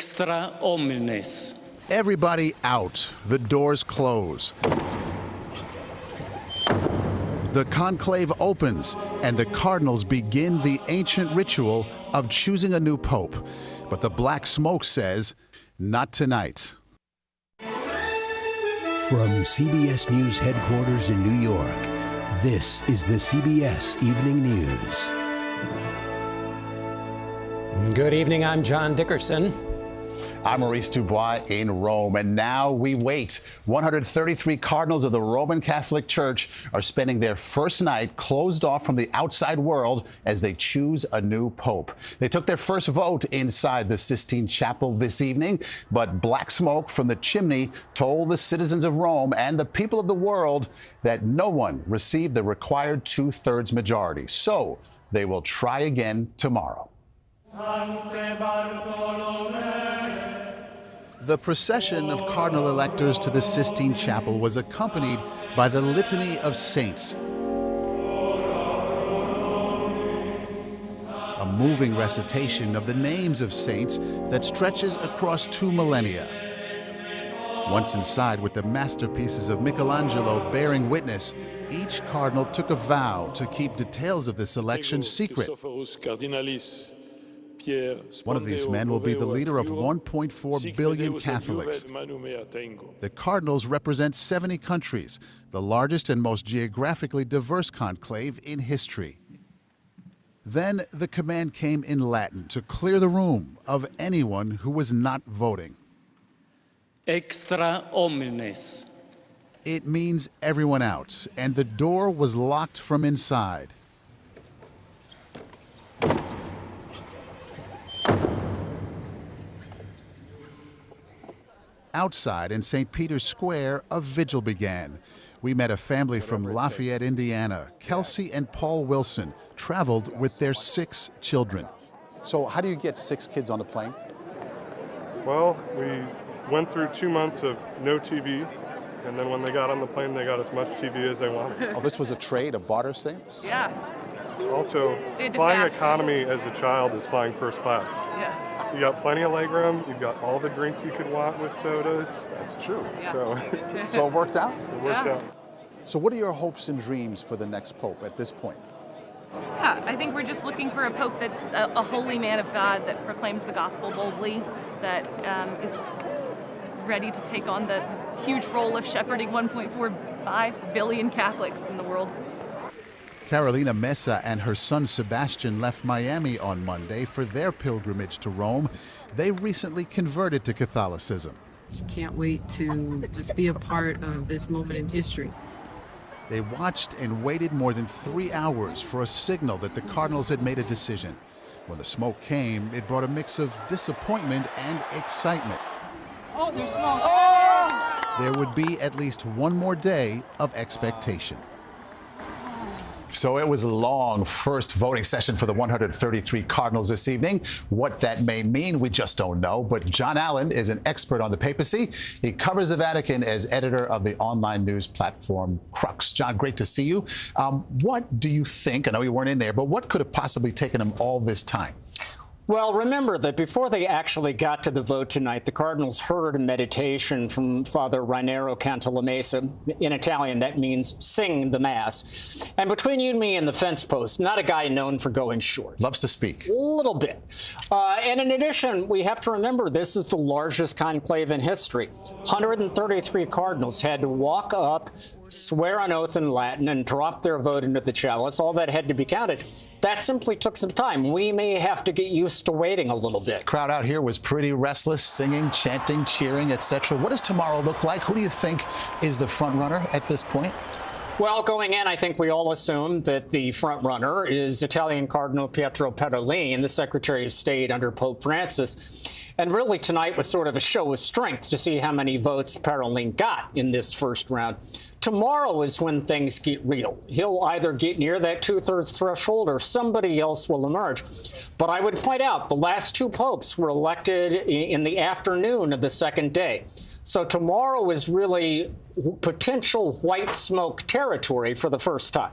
Extra omnes. Everybody out. The doors close. The conclave opens, and the cardinals begin the ancient ritual of choosing a new pope. But the black smoke says, not tonight. From CBS News headquarters in New York, this is the CBS Evening News. Good evening, I'm John Dickerson. I'm Maurice DuBois in Rome, and now we wait. 133 cardinals of the Roman Catholic Church are spending their first night closed off from the outside world as they choose a new pope. They took their first vote inside the Sistine Chapel this evening, but black smoke from the chimney told the citizens of Rome and the people of the world that no one received the required two-thirds majority. So they will try again tomorrow. The procession of cardinal electors to the Sistine Chapel was accompanied by the Litany of Saints, a moving recitation of the names of saints that stretches across 2 millennia. Once inside, with the masterpieces of Michelangelo bearing witness, each cardinal took a vow to keep details of this election secret. One of these men will be the leader of 1.4 billion Catholics. The cardinals represent 70 countries, the largest and most geographically diverse conclave in history. Then the command came in Latin to clear the room of anyone who was not voting. Extra omnes. It means everyone out, and the door was locked from inside. Outside in St. Peter's Square, a vigil began. We met a family from Lafayette, Indiana. Kelsey and Paul Wilson traveled with their 6 children. So how do you get 6 kids on the plane? Well, we went through 2 months of no TV, and then when they got on the plane, they got as much TV as they wanted. Oh, this was a trade, a barter sales? Yeah. Also, flying economy as a child is flying first class. Yeah. You got plenty of legroom. You've got all the drinks you could want with sodas. That's true. Yeah. So it worked out? It worked out. So what are your hopes and dreams for the next pope at this point? Yeah, I think we're just looking for a pope that's a holy man of God that proclaims the gospel boldly, that is ready to take on the huge role of shepherding 1.45 billion Catholics in the world. Carolina Mesa and her son Sebastian left Miami on Monday for their pilgrimage to Rome. They recently converted to Catholicism. Can't wait to just be a part of this moment in history. They watched and waited more than 3 hours for a signal that the cardinals had made a decision. When the smoke came, it brought a mix of disappointment and excitement. Oh, there's smoke. Oh! There would be at least one more day of expectation. So it was a long first voting session for the 133 cardinals this evening. What that may mean, we just don't know. But John Allen is an expert on the papacy. He covers the Vatican as editor of the online news platform Crux. John, great to see you. What do you think? I know you weren't in there, but what could have possibly taken him all this time? Well, remember that before they actually got to the vote tonight, the cardinals heard a meditation from Father Rainero Cantalamessa. In Italian, that means sing the Mass. And between you and me and the fence post, not a guy known for going short. Loves to speak. A little bit. And in addition, we have to remember this is the largest conclave in history. 133 cardinals had to walk up, swear on oath in Latin, and drop their vote into the chalice. All that had to be counted. That simply took some time. We may have to get used to waiting a little bit. Crowd out here was pretty restless, singing, chanting, cheering, etc. What does tomorrow look like? Who do you think is the front runner at this point? Well, going in, I think we all assume that the front runner is Italian Cardinal Pietro Parolin, the Secretary of State under Pope Francis. And really tonight was sort of a show of strength to see how many votes Parolin got in this first round. Tomorrow is when things get real. He'll either get near that two-thirds threshold or somebody else will emerge. But I would point out the last 2 popes were elected in the afternoon of the second day. So tomorrow is really potential white smoke territory for the first time.